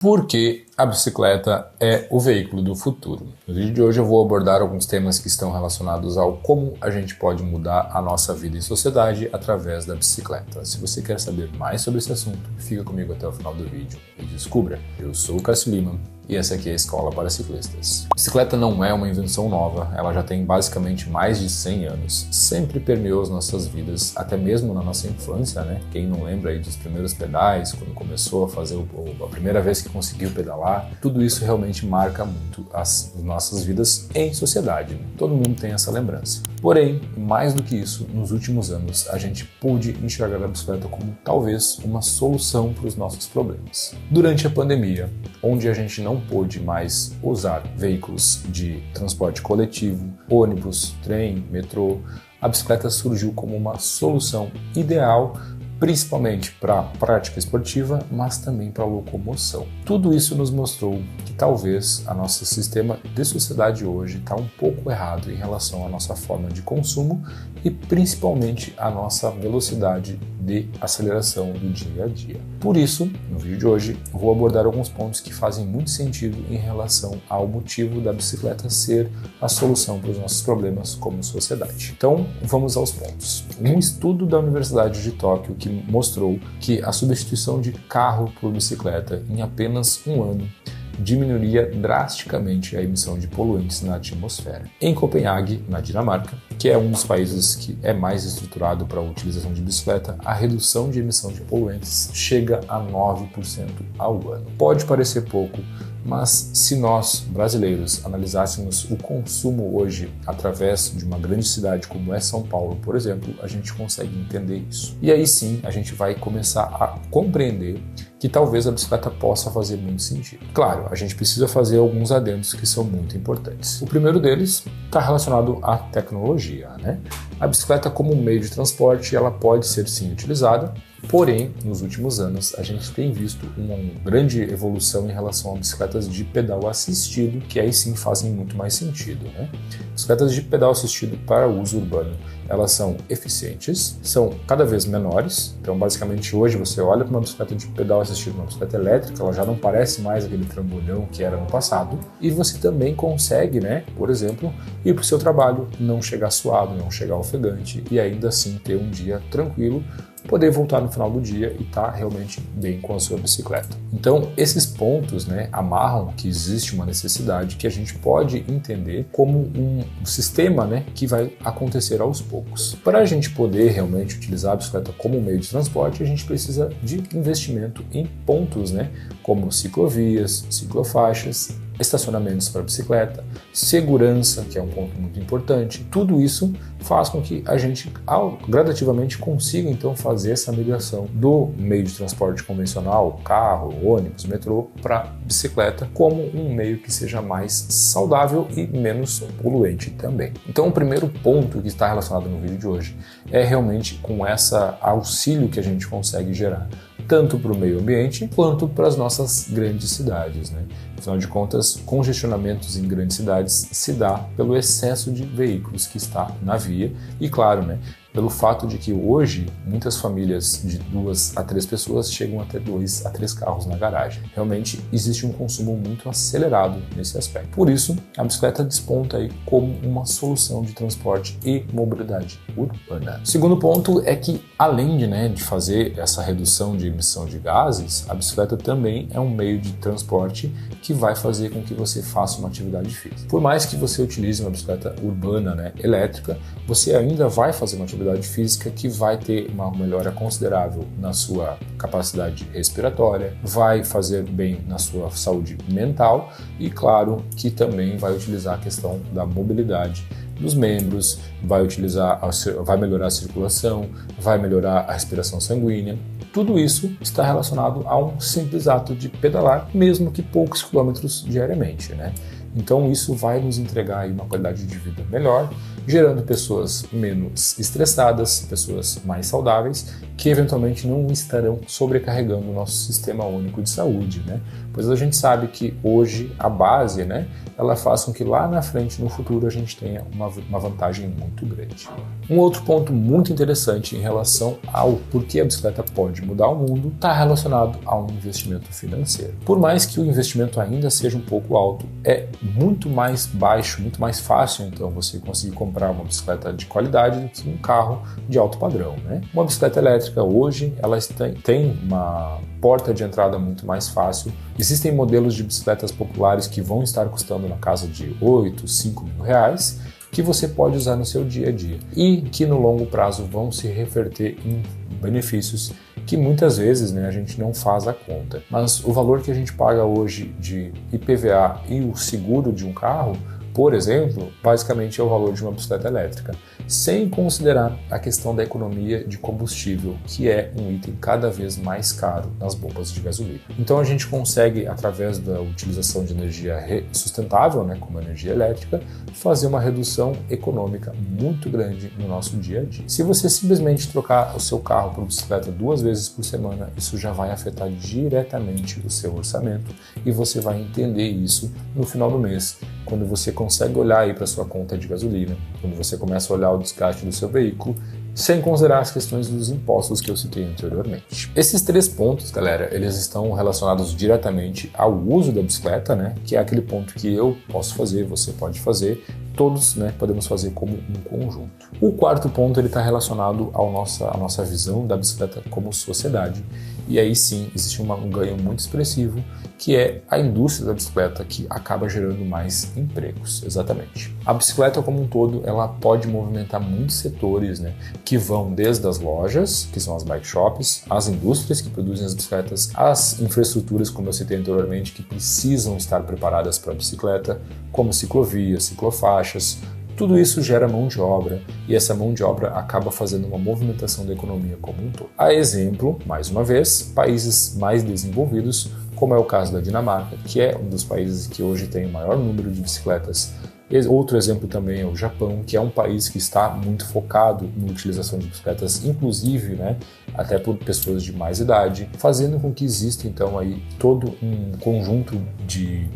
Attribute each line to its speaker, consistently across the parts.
Speaker 1: Porque a bicicleta é o veículo do futuro. No vídeo de hoje eu vou abordar alguns temas que estão relacionados ao como a gente pode mudar a nossa vida em sociedade através da bicicleta. Se você quer saber mais sobre esse assunto, fica comigo até o final do vídeo e descubra. Eu sou o Cássio Lima e essa aqui é a Escola para Ciclistas. Bicicleta não é uma invenção nova, ela já tem basicamente mais de 100 anos. Sempre permeou as nossas vidas, até mesmo na nossa infância, né? Quem não lembra aí dos primeiros pedais, quando começou a fazer a primeira vez que conseguiu pedalar, tudo isso realmente marca muito as nossas vidas em sociedade, né? Todo mundo tem essa lembrança. Porém, mais do que isso, nos últimos anos, a gente pôde enxergar a bicicleta como talvez uma solução para os nossos problemas. Durante a pandemia, onde a gente não pôde mais usar veículos de transporte coletivo, ônibus, trem, metrô, a bicicleta surgiu como uma solução ideal, principalmente para a prática esportiva, mas também para a locomoção. Tudo isso nos mostrou que talvez o nosso sistema de sociedade hoje está um pouco errado em relação à nossa forma de consumo e principalmente a nossa velocidade de aceleração do dia a dia. Por isso, no vídeo de hoje, vou abordar alguns pontos que fazem muito sentido em relação ao motivo da bicicleta ser a solução para os nossos problemas como sociedade. Então, vamos aos pontos. Um estudo da Universidade de Tóquio que mostrou que a substituição de carro por bicicleta em apenas um ano diminuiria drasticamente a emissão de poluentes na atmosfera. Em Copenhague, na Dinamarca, que é um dos países que é mais estruturado para a utilização de bicicleta, a redução de emissão de poluentes chega a 9% ao ano. Pode parecer pouco, mas se nós, brasileiros, analisássemos o consumo hoje através de uma grande cidade como é São Paulo, por exemplo, a gente consegue entender isso. E aí sim, a gente vai começar a compreender que talvez a bicicleta possa fazer muito sentido. Claro, a gente precisa fazer alguns adendos que são muito importantes. O primeiro deles está relacionado à tecnologia, né? A bicicleta como meio de transporte, ela pode ser sim utilizada, porém, nos últimos anos, a gente tem visto uma grande evolução em relação a bicicletas de pedal assistido, que aí sim fazem muito mais sentido, né? Bicicletas de pedal assistido para uso urbano, elas são eficientes, são cada vez menores, então basicamente hoje você olha para uma bicicleta de pedal assistido, uma bicicleta elétrica, ela já não parece mais aquele trambolhão que era no passado, e você também consegue, né, por exemplo, ir para o seu trabalho, não chegar suado, não chegar ofegante e ainda assim ter um dia tranquilo, poder voltar no final do dia e estar realmente bem com a sua bicicleta. Então, esses pontos, né, amarram que existe uma necessidade que a gente pode entender como um sistema, né, que vai acontecer aos poucos. Para a gente poder realmente utilizar a bicicleta como meio de transporte, a gente precisa de investimento em pontos, né, como ciclovias, ciclofaixas, estacionamentos para bicicleta, segurança, que é um ponto muito importante. Tudo isso faz com que a gente gradativamente consiga então fazer essa migração do meio de transporte convencional, carro, ônibus, metrô, para bicicleta como um meio que seja mais saudável e menos poluente também. Então o primeiro ponto que está relacionado no vídeo de hoje é realmente com essa auxílio que a gente consegue gerar tanto para o meio ambiente quanto para as nossas grandes cidades, né? Afinal de contas, congestionamentos em grandes cidades se dá pelo excesso de veículos que está na via e, claro, né, pelo fato de que hoje muitas famílias de 2 a 3 pessoas chegam a ter 2 a 3 carros na garagem. Realmente existe um consumo muito acelerado nesse aspecto. Por isso, a bicicleta desponta aí como uma solução de transporte e mobilidade urbana. O segundo ponto é que, além de fazer essa redução de emissão de gases, a bicicleta também é um meio de transporte que vai fazer com que você faça uma atividade física. Por mais que você utilize uma bicicleta urbana, né, elétrica, você ainda vai fazer uma atividade física que vai ter uma melhora considerável na sua capacidade respiratória, vai fazer bem na sua saúde mental e, claro, que também vai utilizar a questão da mobilidade dos membros, vai melhorar a circulação, vai melhorar a respiração sanguínea. Tudo isso está relacionado a um simples ato de pedalar, mesmo que poucos quilômetros diariamente, né? Então isso vai nos entregar aí uma qualidade de vida melhor gerando pessoas menos estressadas, pessoas mais saudáveis, que eventualmente não estarão sobrecarregando o nosso sistema único de saúde, né? Pois a gente sabe que hoje a base, né, ela faz com que lá na frente, no futuro, a gente tenha uma vantagem muito grande. Um outro ponto muito interessante em relação ao porquê a bicicleta pode mudar o mundo está relacionado a um investimento financeiro. Por mais que o investimento ainda seja um pouco alto, é muito mais baixo, muito mais fácil então você conseguir comprar uma bicicleta de qualidade do que um carro de alto padrão, né? Uma bicicleta elétrica hoje, ela tem uma porta de entrada muito mais fácil. Existem modelos de bicicletas populares que vão estar custando na casa de 8, 5 mil reais, que você pode usar no seu dia a dia e que no longo prazo vão se reverter em benefícios que muitas vezes, né, a gente não faz a conta. Mas o valor que a gente paga hoje de IPVA e o seguro de um carro, por exemplo, basicamente é o valor de uma bicicleta elétrica, sem considerar a questão da economia de combustível, que é um item cada vez mais caro nas bombas de gasolina. Então a gente consegue, através da utilização de energia sustentável, né, como a energia elétrica, fazer uma redução econômica muito grande no nosso dia a dia. Se você simplesmente trocar o seu carro por bicicleta 2 vezes por semana, isso já vai afetar diretamente o seu orçamento e você vai entender isso no final do mês, quando você consegue olhar aí para sua conta de gasolina, quando você começa a olhar o desgaste do seu veículo, sem considerar as questões dos impostos que eu citei anteriormente. Esses 3 pontos, galera, eles estão relacionados diretamente ao uso da bicicleta, né? Que é aquele ponto que eu posso fazer, você pode fazer, todos, né, podemos fazer como um conjunto. O 4º ponto ele está relacionado à nossa visão da bicicleta como sociedade. E aí sim existe um ganho muito expressivo, que é a indústria da bicicleta, que acaba gerando mais empregos, exatamente. A bicicleta como um todo, ela pode movimentar muitos setores, né, que vão desde as lojas, que são as bike shops, as indústrias que produzem as bicicletas, as infraestruturas, como eu citei anteriormente, que precisam estar preparadas para a bicicleta, como ciclovias, ciclofaixas. Tudo isso gera mão de obra e essa mão de obra acaba fazendo uma movimentação da economia como um todo. A exemplo, mais uma vez, países mais desenvolvidos, como é o caso da Dinamarca, que é um dos países que hoje tem o maior número de bicicletas. Outro exemplo também é o Japão, que é um país que está muito focado na utilização de bicicletas, inclusive, né, até por pessoas de mais idade, fazendo com que exista então aí todo um conjunto de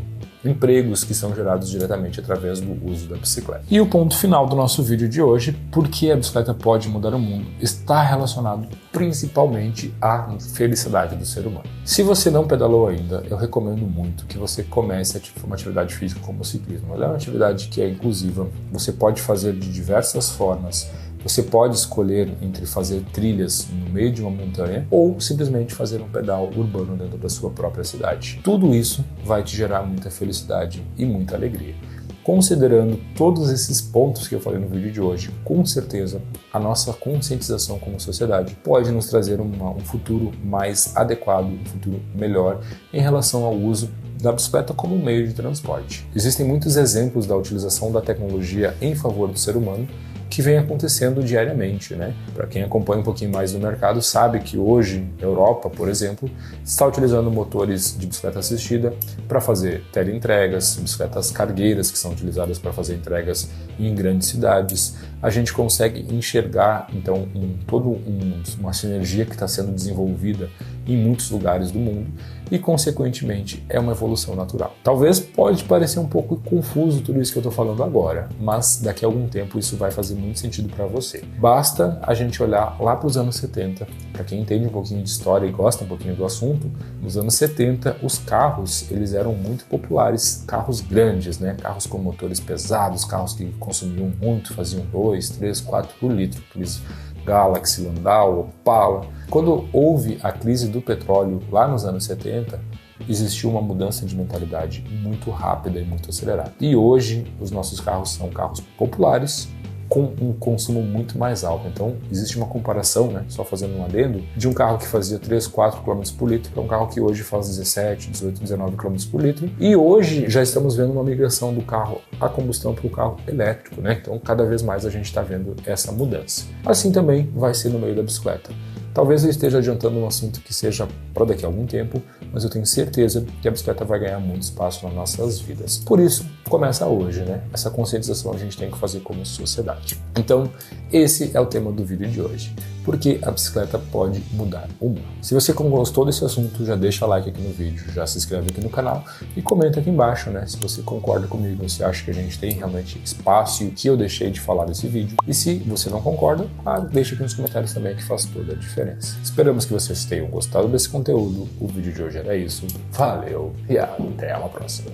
Speaker 1: empregos que são gerados diretamente através do uso da bicicleta. E o ponto final do nosso vídeo de hoje, por que a bicicleta pode mudar o mundo, está relacionado principalmente à felicidade do ser humano. Se você não pedalou ainda, eu recomendo muito que você comece uma atividade física como o ciclismo. Ela é uma atividade que é inclusiva, você pode fazer de diversas formas. Você pode escolher entre fazer trilhas no meio de uma montanha ou simplesmente fazer um pedal urbano dentro da sua própria cidade. Tudo isso vai te gerar muita felicidade e muita alegria. Considerando todos esses pontos que eu falei no vídeo de hoje, com certeza a nossa conscientização como sociedade pode nos trazer um futuro mais adequado, um futuro melhor em relação ao uso da bicicleta como meio de transporte. Existem muitos exemplos da utilização da tecnologia em favor do ser humano que vem acontecendo diariamente, né? Para quem acompanha um pouquinho mais do mercado, sabe que hoje a Europa, por exemplo, está utilizando motores de bicicleta assistida para fazer teleentregas, bicicletas cargueiras que são utilizadas para fazer entregas em grandes cidades. A gente consegue enxergar, então, uma sinergia que está sendo desenvolvida em muitos lugares do mundo e, consequentemente, é uma evolução natural. Talvez pode parecer um pouco confuso tudo isso que eu estou falando agora, mas daqui a algum tempo isso vai fazer muito sentido para você. Basta a gente olhar lá para os anos 70, para quem entende um pouquinho de história e gosta um pouquinho do assunto, nos anos 70 os carros eles eram muito populares, carros grandes, né? Carros com motores pesados, carros que consumiam muito, faziam 2, 3, 4 por litro, aqueles Galaxy, Landau, Opala. Quando houve a crise do petróleo lá nos anos 70, existiu uma mudança de mentalidade muito rápida e muito acelerada. E hoje os nossos carros são carros populares com um consumo muito mais alto. Então existe uma comparação, né, só fazendo um adendo, de um carro que fazia 3, 4 km por litro para um carro que hoje faz 17, 18, 19 km por litro. E hoje já estamos vendo uma migração do carro a combustão para o carro elétrico, né? Então cada vez mais a gente está vendo essa mudança. Assim também vai ser no meio da bicicleta. Talvez eu esteja adiantando um assunto que seja para daqui a algum tempo, mas eu tenho certeza que a bicicleta vai ganhar muito espaço nas nossas vidas. Por isso, começa hoje, né? Essa conscientização a gente tem que fazer como sociedade. Então, esse é o tema do vídeo de hoje. Porque a bicicleta pode mudar o mundo. Se você gostou desse assunto, já deixa like aqui no vídeo, já se inscreve aqui no canal e comenta aqui embaixo, né? Se você concorda comigo, se acha que a gente tem realmente espaço e o que eu deixei de falar nesse vídeo. E se você não concorda, claro, deixa aqui nos comentários também que faz toda a diferença. Esperamos que vocês tenham gostado desse conteúdo. O vídeo de hoje era isso. Valeu e até uma próxima.